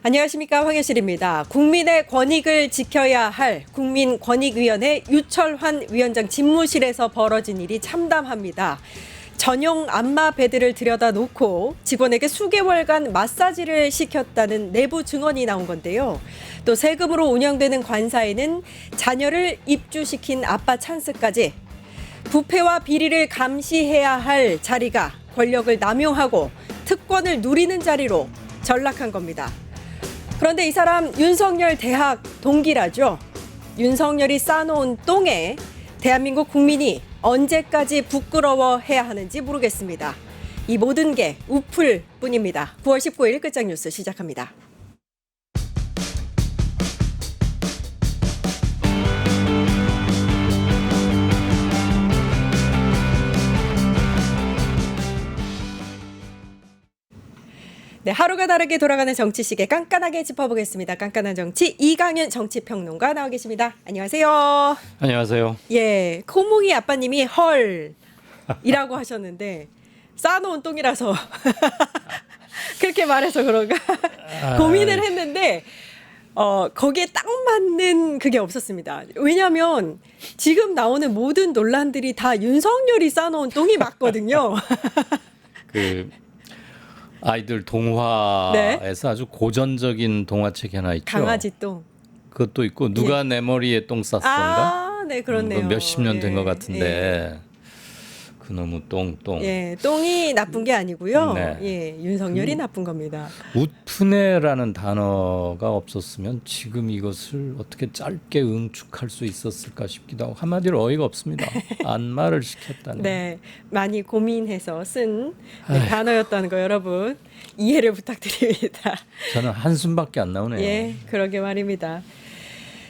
안녕하십니까, 황혜실입니다. 국민의 권익을 지켜야 할 국민권익위원회 유철환 위원장 집무실에서 벌어진 일이 참담합니다. 전용 안마 베드를 들여다 놓고 직원에게 수개월간 마사지를 시켰다는 내부 증언이 나온 건데요. 또 세금으로 운영되는 관사에는 자녀를 입주시킨 아빠 찬스까지 부패와 비리를 감시해야 할 자리가 권력을 남용하고 특권을 누리는 자리로 전락한 겁니다. 그런데 이 사람 윤석열 대학 동기라죠. 윤석열이 쌓아놓은 똥에 대한민국 국민이 언제까지 부끄러워해야 하는지 모르겠습니다. 이 모든 게 우풀 뿐입니다. 9월 19일 끝장 뉴스 시작합니다. 네, 하루가 다르게 돌아가는 정치 시계 깐깐하게 짚어보겠습니다. 깐깐한 정치 이강윤 정치평론가 나와 계십니다. 안녕하세요. 안녕하세요. 예, 코몽이 아빠님이 헐이라고 하셨는데 쌓아놓은 똥이라서 그렇게 말해서 그런가 고민을 했는데 거기에 딱 맞는 그게 없었습니다. 왜냐하면 지금 나오는 모든 논란들이 다 윤석열이 쌓아놓은 똥이 맞거든요. 아이들 동화에서 아주 고전적인 동화책이 하나 있죠. 강아지 똥. 그것도 있고 누가 내 머리에 똥 쌌던가. 아, 네, 그렇네요. 몇십 년 된 것 같은데 그놈의 똥. 예, 똥이 나쁜 게 아니고요. 네. 예, 윤석열이 나쁜 겁니다. 우프네라는 단어가 없었으면 지금 이것을 어떻게 짧게 응축할 수 있었을까 싶기도 하고 한마디로 어이가 없습니다. 안마를 시켰다는. 네, 많이 고민해서 쓴 단어였다는 거 여러분 이해를 부탁드립니다. 저는 한숨밖에 안 나오네요. 예, 그러게 말입니다.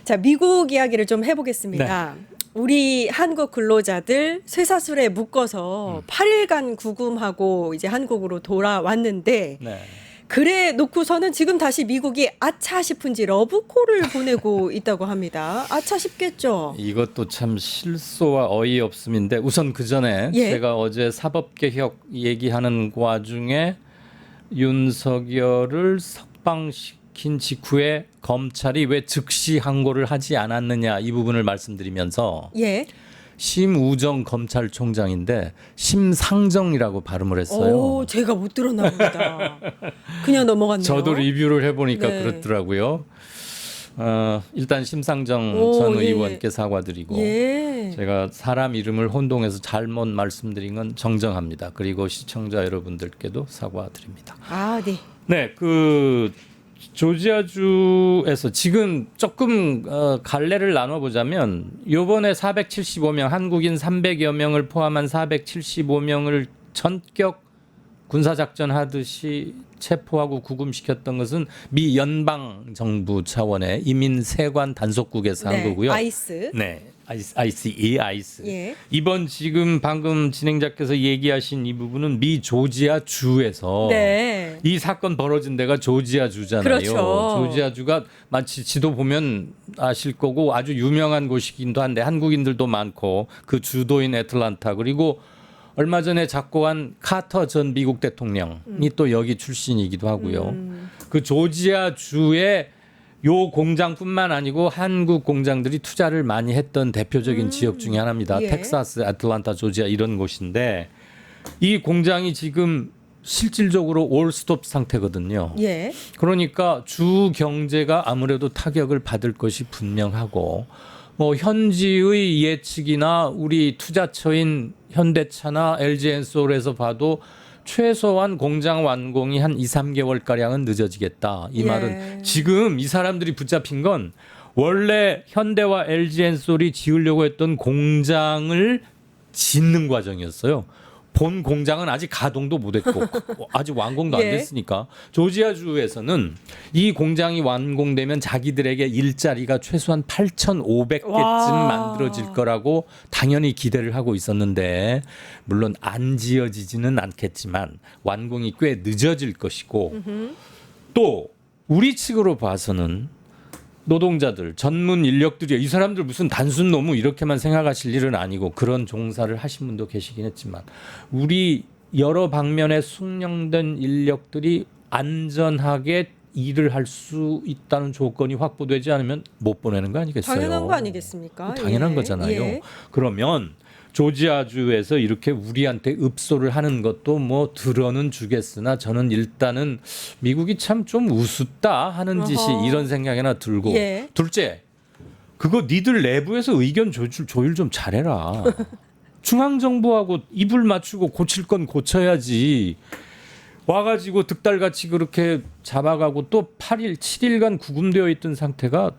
자, 미국 이야기를 좀 해보겠습니다. 네. 우리 한국 근로자들 쇠사슬에 묶어서 8일간 구금하고 이제 한국으로 돌아왔는데 네. 그래 놓고서는 지금 다시 미국이 아차 싶은지 러브콜을 보내고 있다고 합니다. 아차 싶겠죠. 이것도 참 실소와 어이없음인데 우선 그 전에 예. 제가 어제 사법개혁 얘기하는 와중에 윤석열을 석방시킨 직후에 검찰이 왜 즉시 항고를 하지 않았느냐 이 부분을 말씀드리면서 예. 심우정 검찰총장인데 심상정이라고 발음을 했어요. 오, 제가 못 들었나 봅니다. 그냥 넘어갔네요. 저도 리뷰를 해보니까 네. 그렇더라고요. 일단 심상정 오, 전 예, 의원께 사과드리고 예. 제가 사람 이름을 혼동해서 잘못 말씀드린 건 정정합니다. 그리고 시청자 여러분들께도 사과드립니다. 아, 네. 네, 조지아주에서 지금 조금 갈래를 나눠보자면 이번에 475명 한국인 300여 명을 포함한 475명을 전격 군사작전 하듯이 체포하고 구금시켰던 것은 미 연방정부 차원의 이민세관 단속국에서 한 네, 거고요. 아이스. 네. 아이스. 예. 이번 지금 방금 진행자께서 얘기하신 이 부분은 미 조지아 주에서 네. 이 사건 벌어진 데가 조지아 주잖아요. 그렇죠. 조지아 주가 마치 지도 보면 아실 거고 아주 유명한 곳이기도 한데 한국인들도 많고 그 주도인 애틀란타 그리고 얼마 전에 작고한 카터 전 미국 대통령이 또 여기 출신이기도 하고요. 그 조지아 주에 요 공장뿐만 아니고 한국 공장들이 투자를 많이 했던 대표적인 지역 중에 하나입니다. 예. 텍사스, 애틀란타, 조지아 이런 곳인데 이 공장이 지금 실질적으로 올스톱 상태거든요. 예. 그러니까 주 경제가 아무래도 타격을 받을 것이 분명하고 뭐 현지의 예측이나 우리 투자처인 현대차나 LG엔솔에서 봐도 최소한 공장 완공이 한 2, 3개월 가량은 늦어지겠다. 이 예. 말은 지금 이 사람들이 붙잡힌 건 원래 현대와 LG엔솔이 지으려고 했던 공장을 짓는 과정이었어요. 본 공장은 아직 가동도 못했고 아직 완공도 안 예. 됐으니까 조지아주에서는 이 공장이 완공되면 자기들에게 일자리가 최소한 8,500개쯤 와. 만들어질 거라고 당연히 기대를 하고 있었는데 물론 안 지어지지는 않겠지만 완공이 꽤 늦어질 것이고 또 우리 측으로 봐서는 노동자들, 전문 인력들이 이 사람들 무슨 단순 노무 이렇게만 생각하실 일은 아니고 그런 종사를 하신 분도 계시긴 했지만 우리 여러 방면에 숙련된 인력들이 안전하게 일을 할 수 있다는 조건이 확보되지 않으면 못 보내는 거 아니겠어요? 당연한 거 아니겠습니까? 당연한 예. 거잖아요. 예. 그러면 조지아주에서 이렇게 우리한테 읍소를 하는 것도 뭐 들어는 주겠으나 저는 일단은 미국이 참 좀 우습다 하는 짓이 어허. 이런 생각이나 들고 예. 둘째 그거 니들 내부에서 의견 조율 좀 잘해라. 중앙정부하고 입을 맞추고 고칠 건 고쳐야지. 와가지고 득달같이 그렇게 잡아가고 또 8일, 7일간 구금되어 있던 상태가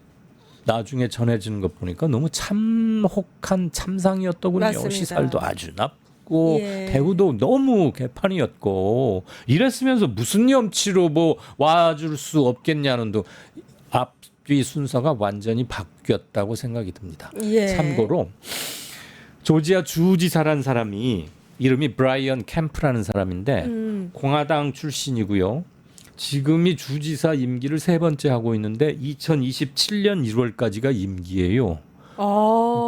나중에 전해지는 것 보니까 너무 참혹한 참상이었더군요. 맞습니다. 시살도 아주 나쁘고 예. 대우도 너무 개판이었고 이랬으면서 무슨 염치로 뭐 와줄 수 없겠냐는 둥 앞뒤 순서가 완전히 바뀌었다고 생각이 듭니다. 예. 참고로 조지아 주지사란 사람이 이름이 브라이언 캠프라는 사람인데 공화당 출신이고요. 지금이 주지사 임기를 3번째 하고 있는데 2027년 1월까지가 임기예요.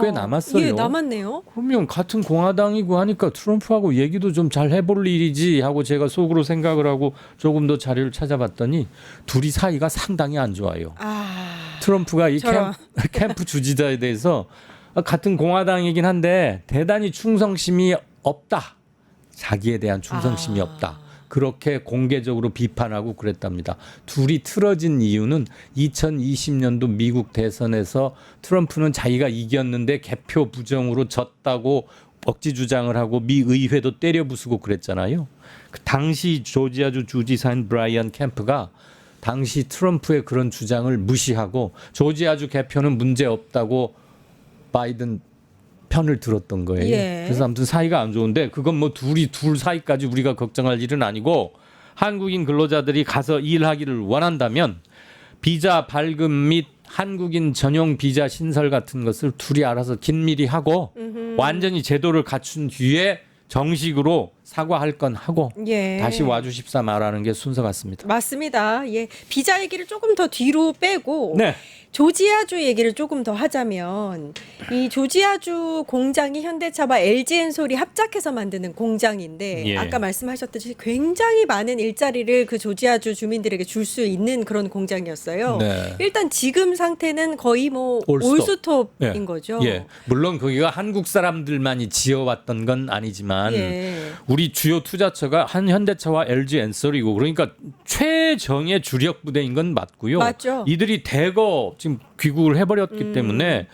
꽤 남았어요. 예, 남았네요. 그러면 같은 공화당이고 하니까 트럼프하고 얘기도 좀 잘 해볼 일이지 하고 제가 속으로 생각을 하고 조금 더 자료를 찾아봤더니 둘이 사이가 상당히 안 좋아요. 트럼프가 이 저런. 캠프 주지사에 대해서 같은 공화당이긴 한데 대단히 충성심이 없다. 자기에 대한 충성심이 없다. 그렇게 공개적으로 비판하고 그랬답니다. 둘이 틀어진 이유는 2020년도 미국 대선에서 트럼프는 자기가 이겼는데 개표 부정으로 졌다고 억지 주장을 하고 미 의회도 때려 부수고 그랬잖아요. 그 당시 조지아주 주지사인 브라이언 캠프가 당시 트럼프의 그런 주장을 무시하고 조지아주 개표는 문제 없다고 바이든 편을 들었던 거예요. 예. 그래서 아무튼 사이가 안 좋은데 그건 뭐 둘 사이까지 우리가 걱정할 일은 아니고 한국인 근로자들이 가서 일하기를 원한다면 비자 발급 및 한국인 전용 비자 신설 같은 것을 둘이 알아서 긴밀히 하고 완전히 제도를 갖춘 뒤에 정식으로 사과할 건 하고 예. 다시 와주십사 말하는 게 순서 같습니다. 맞습니다. 예. 비자 얘기를 조금 더 뒤로 빼고 네. 조지아주 얘기를 조금 더 하자면 이 조지아주 공장이 현대차와 LG엔솔이 합작해서 만드는 공장인데 예. 아까 말씀하셨듯이 굉장히 많은 일자리를 그 조지아주 주민들에게 줄 수 있는 그런 공장이었어요. 네. 일단 지금 상태는 거의 뭐 올스톱. 올스톱인 예. 거죠. 예. 물론 거기가 한국 사람들만이 지어왔던 건 아니지만 예. 우리 주요 투자처가 현대차와 LG엔솔이고 그러니까 최정의 주력 부대인 건 맞고요. 맞죠. 이들이 대거 지금 귀국을 해버렸기 때문에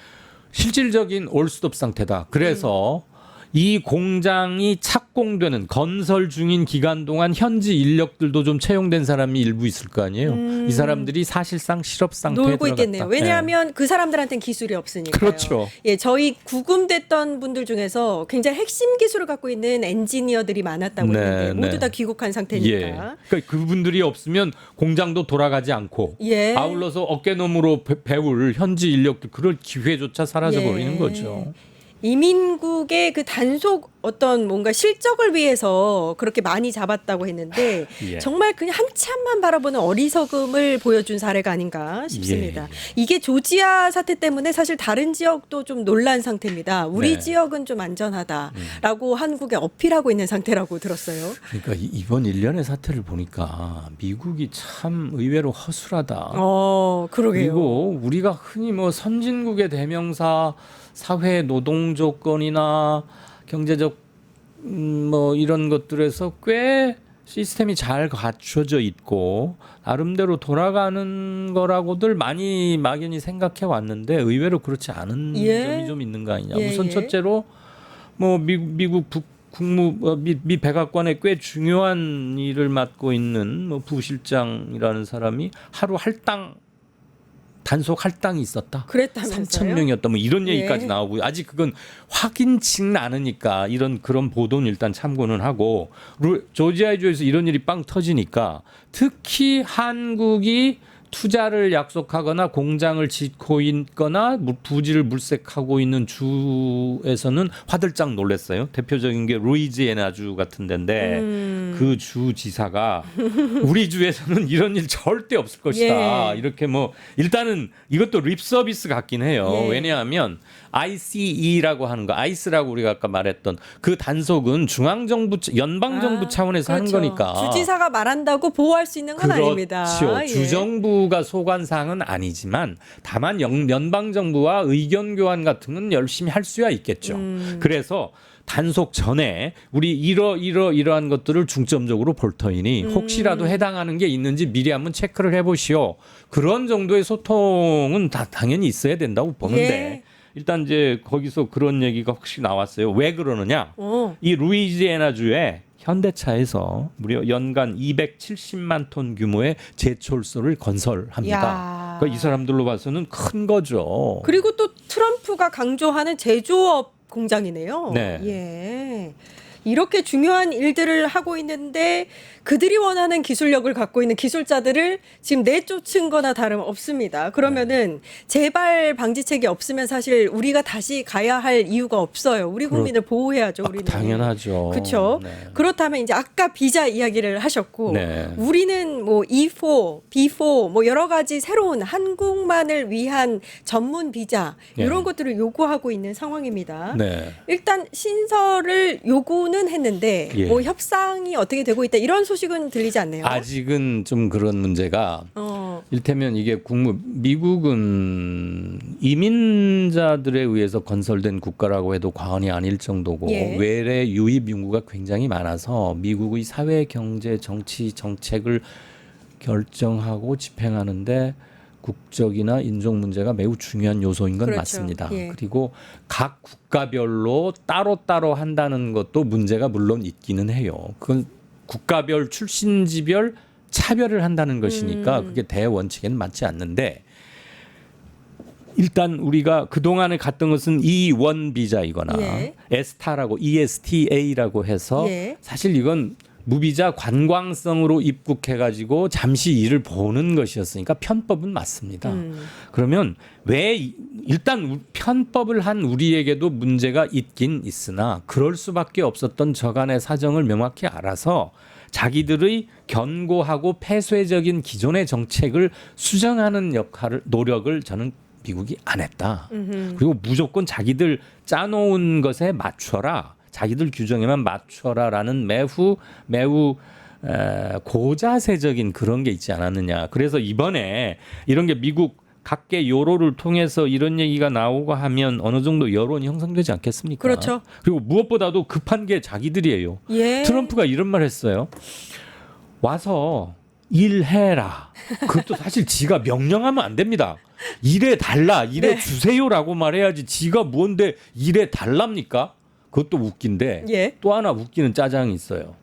실질적인 올스톱 상태다. 그래서 이 공장이 착공되는 건설 중인 기간 동안 현지 인력들도 좀 채용된 사람이 일부 있을 거 아니에요. 이 사람들이 사실상 실업 상태에 놀고 들어갔다. 있겠네요. 왜냐하면 그 사람들한테는 기술이 없으니까요. 그렇죠. 예, 저희 구금됐던 분들 중에서 굉장히 핵심 기술을 갖고 있는 엔지니어들이 많았다고 네, 했는데 모두 네. 다 귀국한 예. 상태니까. 그러니까 그분들이 없으면 공장도 돌아가지 않고 예. 아울러서 어깨너머로 배울 현지 인력들 그럴 기회조차 사라져 예. 버리는 거죠. 이민국의 그 단속 어떤 뭔가 실적을 위해서 그렇게 많이 잡았다고 했는데 예. 정말 그냥 한참만 바라보는 어리석음을 보여준 사례가 아닌가 싶습니다. 이게 조지아 사태 때문에 사실 다른 지역도 좀 놀란 상태입니다. 우리 네. 지역은 좀 안전하다라고 한국에 어필하고 있는 상태라고 들었어요. 그러니까 이번 일련의 사태를 보니까 미국이 참 의외로 허술하다. 그러게요. 그리고 우리가 흔히 뭐 선진국의 대명사 사회 노동 조건이나 경제적 뭐 이런 것들에서 꽤 시스템이 잘 갖춰져 있고 나름대로 돌아가는 거라고들 많이 막연히 생각해 왔는데 의외로 그렇지 않은 예. 점이 좀 있는 거 아니냐. 예, 우선 예. 첫째로 뭐 미국 미 백악관에 꽤 중요한 일을 맡고 있는 뭐 부실장이라는 사람이 하루 할당 단속 할당이 있었다. 그랬다면서요? 3,000명이었다. 뭐 이런 얘기까지 예. 나오고 아직 그건 확인치는 않으니까 그런 보도는 일단 참고는 하고 조지아주에서 이런 일이 빵 터지니까 특히 한국이 투자를 약속하거나 공장을 짓고 있거나 부지를 물색하고 있는 주에서는 화들짝 놀랐어요. 대표적인 게 루이지애나주 같은 데인데 그 주지사가 우리 주에서는 이런 일 절대 없을 것이다. 예. 이렇게 뭐 일단은 이것도 립 서비스 같긴 해요. 예. 왜냐하면 ICE라고 하는 거, 아이스라고 우리가 아까 말했던 그 단속은 중앙정부, 연방정부 차원에서 그렇죠. 하는 거니까. 주지사가 말한다고 보호할 수 있는 건 아닙니다. 그렇죠. 예. 주정부가 소관 사항은 아니지만 다만 연방정부와 의견 교환 같은 건 열심히 할 수야 있겠죠. 그래서 단속 전에 우리 이러한 것들을 중점적으로 볼 터이니 혹시라도 해당하는 게 있는지 미리 한번 체크를 해보시오. 그런 정도의 소통은 다 당연히 있어야 된다고 보는데 예. 일단 이제 거기서 그런 얘기가 혹시 나왔어요. 왜 그러느냐? 이 루이지애나주에 현대차에서 무려 연간 270만 톤 규모의 제철소를 건설합니다. 야. 그러니까 이 사람들로 봐서는 큰 거죠. 그리고 또 트럼프가 강조하는 제조업 공장이네요. 네. 예. 이렇게 중요한 일들을 하고 있는데 그들이 원하는 기술력을 갖고 있는 기술자들을 지금 내쫓은 거나 다름없습니다. 그러면은 재발 방지책이 없으면 사실 우리가 다시 가야 할 이유가 없어요. 우리 국민을 보호해야죠. 우리는. 당연하죠. 그렇죠. 네. 그렇다면 이제 아까 비자 이야기를 하셨고 네. 우리는 뭐 E4, B4 뭐 여러 가지 새로운 한국만을 위한 전문 비자 네. 이런 것들을 요구하고 있는 상황입니다. 네. 일단 신설을 요구는 했는데 예. 뭐 협상이 어떻게 되고 있다 이런 소식은 들리지 않네요. 아직은 좀 그런 문제가 일테면 이게 미국은 이민자들에 의해서 건설된 국가라고 해도 과언이 아닐 정도고 예. 외래 유입 인구가 굉장히 많아서 미국의 사회, 경제, 정치 정책을 결정하고 집행하는데 국적이나 인종 문제가 매우 중요한 요소인 건 그렇죠. 맞습니다. 예. 그리고 각 국가별로 따로따로 한다는 것도 문제가 물론 있기는 해요. 그건 국가별 출신지별 차별을 한다는 것이니까 그게 대원칙에는 맞지 않는데 일단 우리가 그동안에 갔던 것은 E1 비자이거나 예. 에스타라고 ESTA라고 해서 예. 사실 이건 무비자 관광성으로 입국해가지고 잠시 일을 보는 것이었으니까 편법은 맞습니다. 그러면 왜 일단 편법을 한 우리에게도 문제가 있긴 있으나 그럴 수밖에 없었던 저간의 사정을 명확히 알아서 자기들의 견고하고 폐쇄적인 기존의 정책을 수정하는 노력을 저는 미국이 안 했다. 그리고 무조건 자기들 짜놓은 것에 맞춰라. 자기들 규정에만 맞춰라라는 매우 고자세적인 그런 게 있지 않았느냐. 그래서 이번에 이런 게 미국 각계 여론을 통해서 이런 얘기가 나오고 하면 어느 정도 여론이 형성되지 않겠습니까? 그렇죠. 그리고 무엇보다도 급한 게 자기들이에요. 예. 트럼프가 이런 말 했어요. 와서 일해라. 그것도 사실 지가 명령하면 안 됩니다. 일해 달라, 일해 네. 주세요라고 말해야지 지가 뭔데 일해 달랍니까? 그것도 웃긴데 예. 또 하나 웃기는 짜장이 있어요.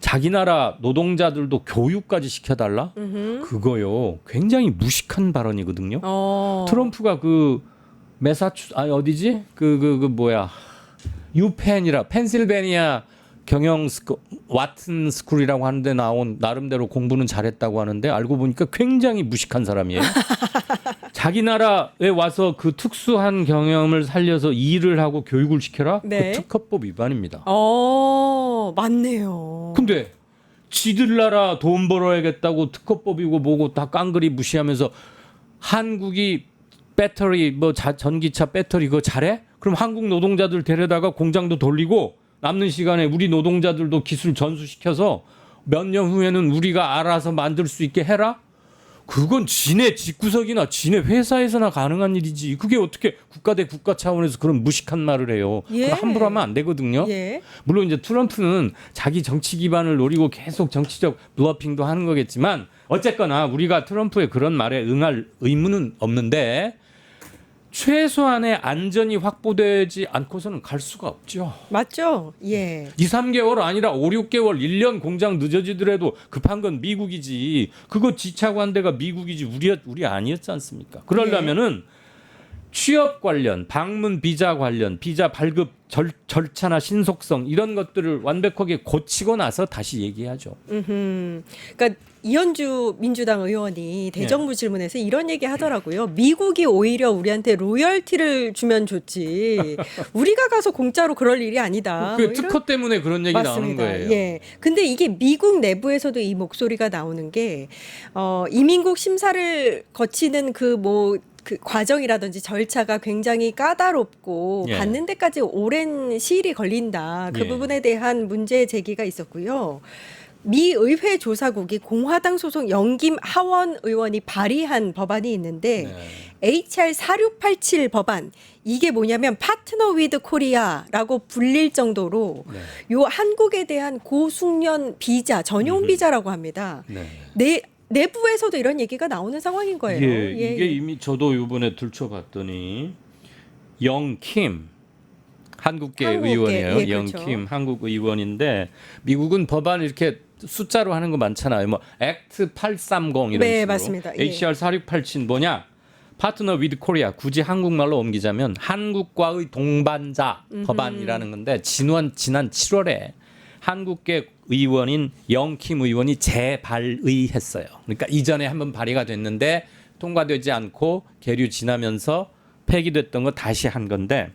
자기 나라 노동자들도 교육까지 시켜달라? 그거요. 굉장히 무식한 발언이거든요. 트럼프가 그 어디지? 뭐야? 유펜이라 펜실베니아 와튼 스쿨이라고 하는데 나온 나름대로 공부는 잘했다고 하는데 알고 보니까 굉장히 무식한 사람이에요. 자기 나라에 와서 그 특수한 경험을 살려서 일을 하고 교육을 시켜라? 네. 그 특허법 위반입니다. 맞네요. 근데 지들 나라 돈 벌어야겠다고 특허법이고 뭐고 다 깡그리 무시하면서 한국이 배터리 전기차 배터리 그거 잘해? 그럼 한국 노동자들 데려다가 공장도 돌리고 남는 시간에 우리 노동자들도 기술 전수시켜서 몇 년 후에는 우리가 알아서 만들 수 있게 해라? 그건 지네 집구석이나 지네 회사에서나 가능한 일이지. 그게 어떻게 국가 대 국가 차원에서 그런 무식한 말을 해요. 예. 그건 함부로 하면 안 되거든요. 예. 물론 이제 트럼프는 자기 정치 기반을 노리고 계속 정치적 블러핑도 하는 거겠지만 어쨌거나 우리가 트럼프의 그런 말에 응할 의무는 없는데 최소한의 안전이 확보되지 않고서는 갈 수가 없죠. 맞죠? 예. 2, 3개월 아니라 5, 6개월, 1년 공장 늦어지더라도 급한 건 미국이지. 그거 지차고 한 데가 미국이지 우리 아니었지 않습니까? 그러려면은 취업 관련, 방문 비자 관련, 비자 발급 절차나 신속성 이런 것들을 완벽하게 고치고 나서 다시 얘기하죠. 그러니까 이현주 민주당 의원이 대정부 질문에서 이런 얘기 하더라고요. 미국이 오히려 우리한테 로열티를 주면 좋지. 우리가 가서 공짜로 그럴 일이 아니다. 그 뭐 이런- 특허 때문에 그런 얘기 나오는 맞습니다. 거예요. 예. 근데 이게 미국 내부에서도 이 목소리가 나오는 게 이민국 심사를 거치는 그 과정이라든지 절차가 굉장히 까다롭고 예. 받는 데까지 오랜 시일이 걸린다. 그 예. 부분에 대한 문제 제기가 있었고요. 미 의회 조사국이 공화당 소속 영김 하원 의원이 발의한 법안이 있는데 HR 4687 법안 이게 뭐냐면 파트너 위드 코리아라고 불릴 정도로 네. 요 한국에 대한 고숙련 비자 전용 비자라고 합니다. 네. 내부에서도 이런 얘기가 나오는 상황인 거예요. 예, 이게 이미 저도 이번에 들춰봤더니 영킴 한국계 한국계, 의원이에요. 예, 그렇죠. 영킴 한국 의원인데 미국은 법안 이렇게 숫자로 하는 거 많잖아요. 뭐 액트 830 이런 네, 식으로. 맞습니다. 예. HR 4687 뭐냐? 파트너 위드 코리아 굳이 한국말로 옮기자면 한국과의 동반자 법안이라는 건데 지난 7월에 한국계 의원인 영킴 의원이 재발의했어요. 그러니까 이전에 한번 발의가 됐는데 통과되지 않고 계류 지나면서 폐기됐던 거 다시 한 건데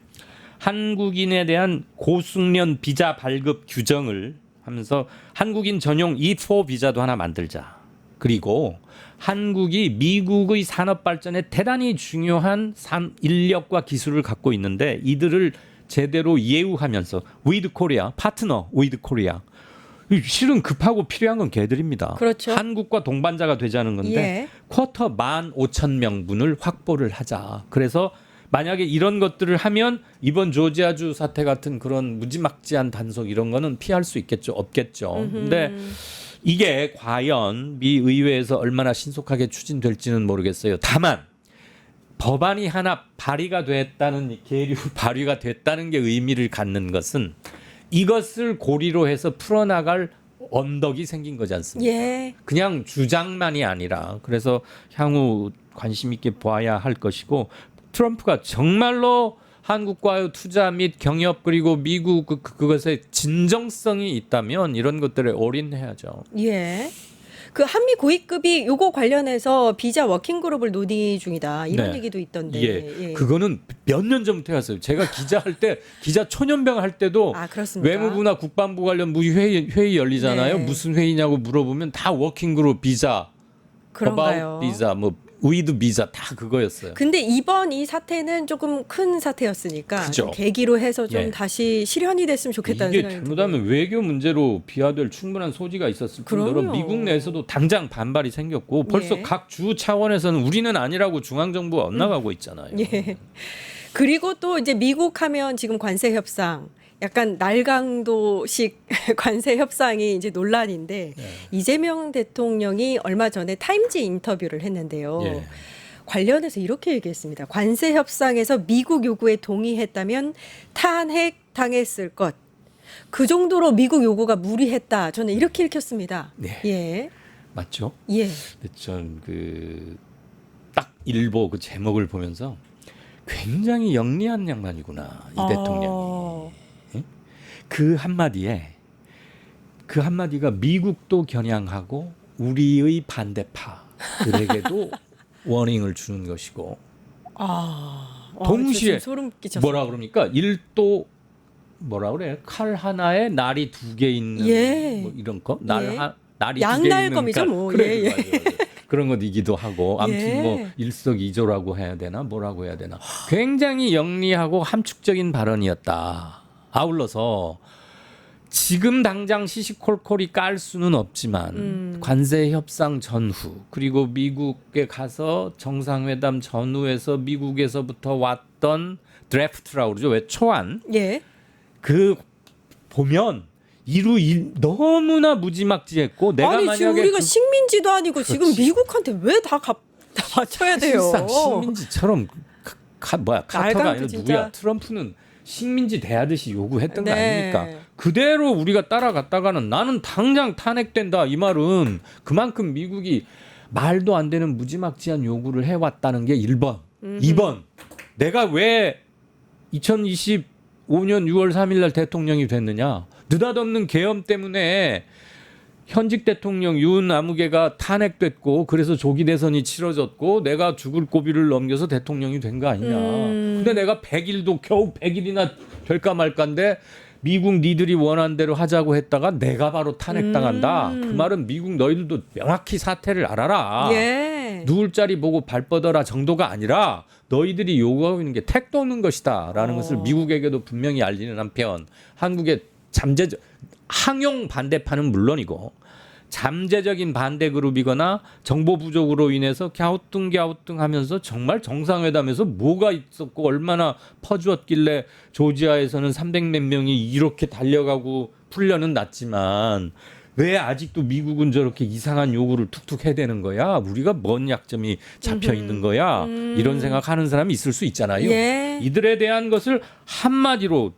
한국인에 대한 고숙련 비자 발급 규정을 하면서 한국인 전용 E4 비자도 하나 만들자. 그리고 한국이 미국의 산업 발전에 대단히 중요한 인력과 기술을 갖고 있는데 이들을 제대로 예우하면서 with Korea, 파트너 with Korea. 실은 급하고 필요한 건 걔들입니다. 그렇죠. 한국과 동반자가 되자는 건데 예. 쿼터 15,000명분을 확보를 하자. 그래서 만약에 이런 것들을 하면 이번 조지아주 사태 같은 그런 무지막지한 단속 이런 거는 피할 수 있겠죠? 없겠죠. 근데 이게 과연 미 의회에서 얼마나 신속하게 추진될지는 모르겠어요. 다만 법안이 하나 발의가 됐다는 계류 발의가 됐다는 게 의미를 갖는 것은 이것을 고리로 해서 풀어나갈 언덕이 생긴 거지 않습니까? 예. 그냥 주장만이 아니라 그래서 향후 관심 있게 봐야 할 것이고 트럼프가 정말로 한국과의 투자 및 경협 그리고 미국 그것에 진정성이 있다면 이런 것들에 올인해야죠. 예. 그 한미 고위급이 요거 관련해서 비자 워킹 그룹을 논의 중이다. 이런 네. 얘기도 있던데. 예. 그거는 몇 년 전부터 했어요. 제가 기자할 때 기자 초년병 할 때도 아, 그렇습니까? 외무부나 국방부 관련 회의 열리잖아요. 네. 무슨 회의냐고 물어보면 다 워킹 그룹 비자, 그런가요? about 비자, 뭐 위드 비자 다 그거였어요. 근데 이번 이 사태는 조금 큰 사태였으니까 그죠. 좀 계기로 해서 좀 예. 다시 실현이 됐으면 좋겠다는 이게 생각이 잘못하면 외교 문제로 비화될 충분한 소지가 있었을 뿐더러 그럼요. 미국 내에서도 당장 반발이 생겼고 벌써 예. 각 주 차원에서는 우리는 아니라고 중앙 정부가 엇나가고 있잖아요. 예. 그리고 또 이제 미국 하면 지금 관세 협상 약간 날강도식 관세 협상이 이제 논란인데 네. 이재명 대통령이 얼마 전에 타임지 인터뷰를 했는데요. 예. 관련해서 이렇게 얘기했습니다. 관세 협상에서 미국 요구에 동의했다면 탄핵 당했을 것. 그 정도로 미국 요구가 무리했다. 저는 이렇게 읽혔습니다. 네. 예. 맞죠? 예. 전 딱 일보 그 제목을 보면서 굉장히 영리한 양반이구나 이 대통령이. 그 한마디가 미국도 겨냥하고 우리의 반대파들에게도 워닝을 주는 것이고 동시에 저 지금 소름 끼쳤어요. 뭐라 그럽니까? 일도 뭐라 그래? 칼 하나에 날이 두 개 있는 예. 뭐 이런 거? 예. 날이 두 개 양날검이죠, 있는 칼. 뭐. 그래, 예, 예. 맞아. 그런 것이기도 하고 아무튼 예. 뭐 일석이조라고 해야 되나 뭐라고 해야 되나 굉장히 영리하고 함축적인 발언이었다. 아울러서 지금 당장 시시콜콜이 깔 수는 없지만 관세 협상 전후 그리고 미국에 가서 정상회담 전후에서 미국에서부터 왔던 드래프트라고 그러죠. 왜 초안 예. 그 보면 너무나 무지막지했고 내가 아니 만약에 지금 우리가 식민지도 아니고 지금 미국한테 왜 다 맞춰야 돼요? 사실상 식민지처럼 카터가 아니라 날강도 진짜. 누구야? 트럼프는 식민지 대하듯이 요구했던 거 네. 아닙니까? 그대로 우리가 따라갔다가는 나는 당장 탄핵된다 이 말은 그만큼 미국이 말도 안 되는 무지막지한 요구를 해왔다는 게 1번. 2번 내가 왜 2025년 6월 3일 날 대통령이 됐느냐? 느닷없는 계엄 때문에 현직 대통령 윤아무개가 탄핵됐고 그래서 조기 대선이 치러졌고 내가 죽을 고비를 넘겨서 대통령이 된 거 아니냐. 근데 내가 100일도 겨우 100일이나 될까 말까인데 미국 니들이 원한 대로 하자고 했다가 내가 바로 탄핵당한다. 그 말은 미국 너희들도 명확히 사태를 알아라. 예. 누울 자리 보고 발 뻗어라 정도가 아니라 너희들이 요구하고 있는 게 택도 없는 것이다라는 것을 미국에게도 분명히 알리는 한편 한국의 항용 반대파는 물론이고 잠재적인 반대 그룹이거나 정보 부족으로 인해서 갸우뚱하면서 정말 정상회담에서 뭐가 있었고 얼마나 퍼주었길래 조지아에서는 300몇 명이 이렇게 달려가고 풀려는 났지만 왜 아직도 미국은 저렇게 이상한 요구를 툭툭 해대는 거야? 우리가 뭔 약점이 잡혀 있는 거야? 이런 생각하는 사람이 있을 수 있잖아요. 예. 이들에 대한 것을 한마디로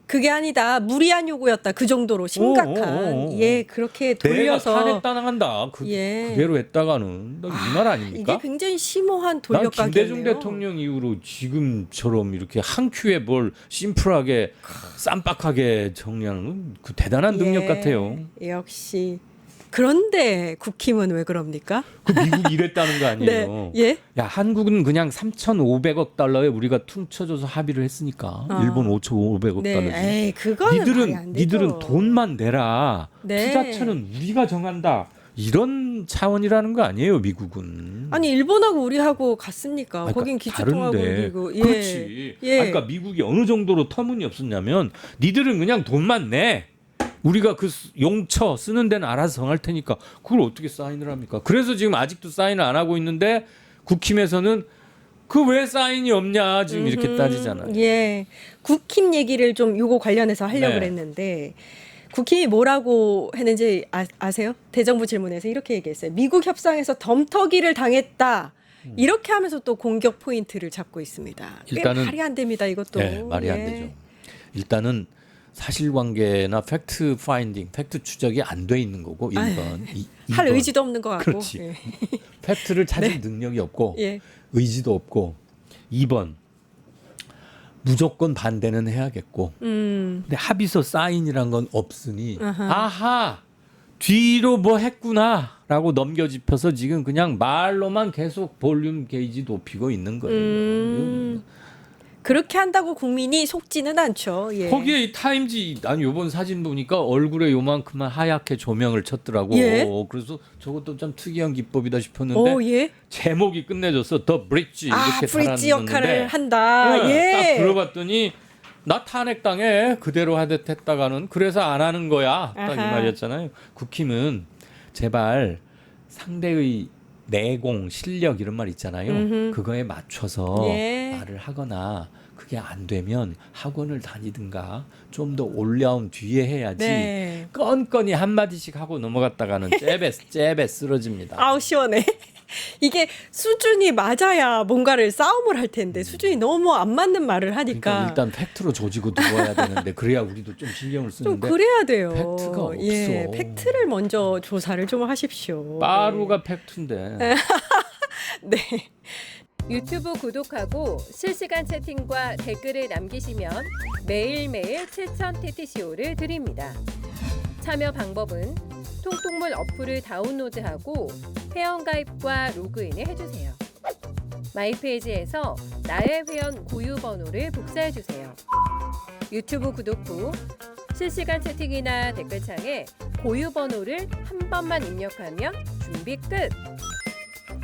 그게 아니다. 무리한 요구였다. 그 정도로 심각한. 예, 그렇게 돌려서 내가 탄핵당한다. 예. 그대로 했다가는 이 말 아닙니까? 이게 굉장히 심오한 난 돌려가기였네요. 김대중 대통령 이후로 지금처럼 이렇게 한 큐에 뭘 심플하게 쌈박하게 정리하는 건 그 대단한 능력 예, 같아요. 역시. 그런데 국힘은 왜 그럽니까? 그 미국이 이랬다는 거 아니에요. 네. 예. 야 한국은 그냥 3,500억 달러에 우리가 퉁쳐줘서 합의를 했으니까 일본 5,500억 네. 달러지. 에이, 그거는 말이 안 되죠. 니들은 돈만 내라. 네. 투자처는 우리가 정한다. 이런 차원이라는 거 아니에요, 미국은. 아니 일본하고 우리하고 같습니까? 그러니까 거긴 기초통화국 다른데. 그리고 예. 그렇지. 예. 그러니까 미국이 어느 정도로 터무니없었냐면 니들은 그냥 돈만 내. 우리가 그 용처 쓰는 데는 알아서 정할 테니까 그걸 어떻게 사인을 합니까? 그래서 지금 아직도 사인을 안 하고 있는데 국힘에서는 그 왜 사인이 없냐 지금 이렇게 따지잖아요. 예. 국힘 얘기를 좀 요거 관련해서 하려고 네. 그랬는데 국힘이 뭐라고 했는지 아세요? 대정부 질문에서 이렇게 얘기했어요. 미국 협상에서 덤터기를 당했다. 이렇게 하면서 또 공격 포인트를 잡고 있습니다. 일단은 말이 안 됩니다. 이것도. 네, 말이 안 예. 되죠. 일단은 사실관계나 팩트 파인딩, 팩트 추적이 안 돼 있는 거고 1번. 할 의지도 없는 것 같고. 그렇지. 예. 팩트를 찾을 능력이 없고 예. 의지도 없고 2번. 무조건 반대는 해야겠고. 근데 합의서 사인이란 건 없으니 아하 뒤로 뭐 했구나라고 넘겨짚어서 지금 그냥 말로만 계속 볼륨 게이지 높이고 있는 거예요. 그렇게 한다고 국민이 속지는 않죠. 예. 거기에 이 타임지 난 요번 사진 보니까 얼굴에 요만큼만 하얗게 조명을 쳤더라고. 예. 그래서 저것도 좀 특이한 기법이다 싶었는데 오, 예. 제목이 끝내줘서 더 브릿지 아, 이렇게 브릿지 역할을 달아놨는데 한다. 예. 딱 들어봤더니 나 탄핵당해 그대로 하듯 했다가는 그래서 안 하는 거야. 딱 이 아하. 말이었잖아요. 국힘은 제발 상대의 내공, 실력 이런 말 있잖아요. 그거에 맞춰서 예. 말을 하거나 그게 안 되면 학원을 다니든가 좀 더 올라온 뒤에 해야지. 네. 건건이 한마디씩 하고 넘어갔다가는 잽에 쓰러집니다. 아우 시원해. 이게 수준이 맞아야 뭔가를 싸움을 할 텐데 수준이 너무 안 맞는 말을 하니까 그러니까 일단 팩트로 조지고 들어와야 되는데 그래야 우리도 좀 신경을 좀 쓰는데 그래야 돼요. 팩트가 없어. 예, 팩트를 먼저 조사를 좀 하십시오. 빠루가 팩트인데. 네. 유튜브 구독하고 실시간 채팅과 댓글을 남기시면 매일매일 7,000TTCO를 드립니다. 참여 방법은 통통물 어플을 다운로드하고 회원가입과 로그인을 해주세요. 마이페이지에서 나의 회원 고유 번호를 복사해주세요. 유튜브 구독 후 실시간 채팅이나 댓글창에 고유 번호를 한 번만 입력하면 준비 끝!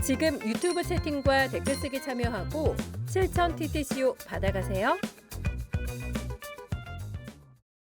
지금 유튜브 채팅과 댓글 쓰기 참여하고 7,000TTCO 받아가세요.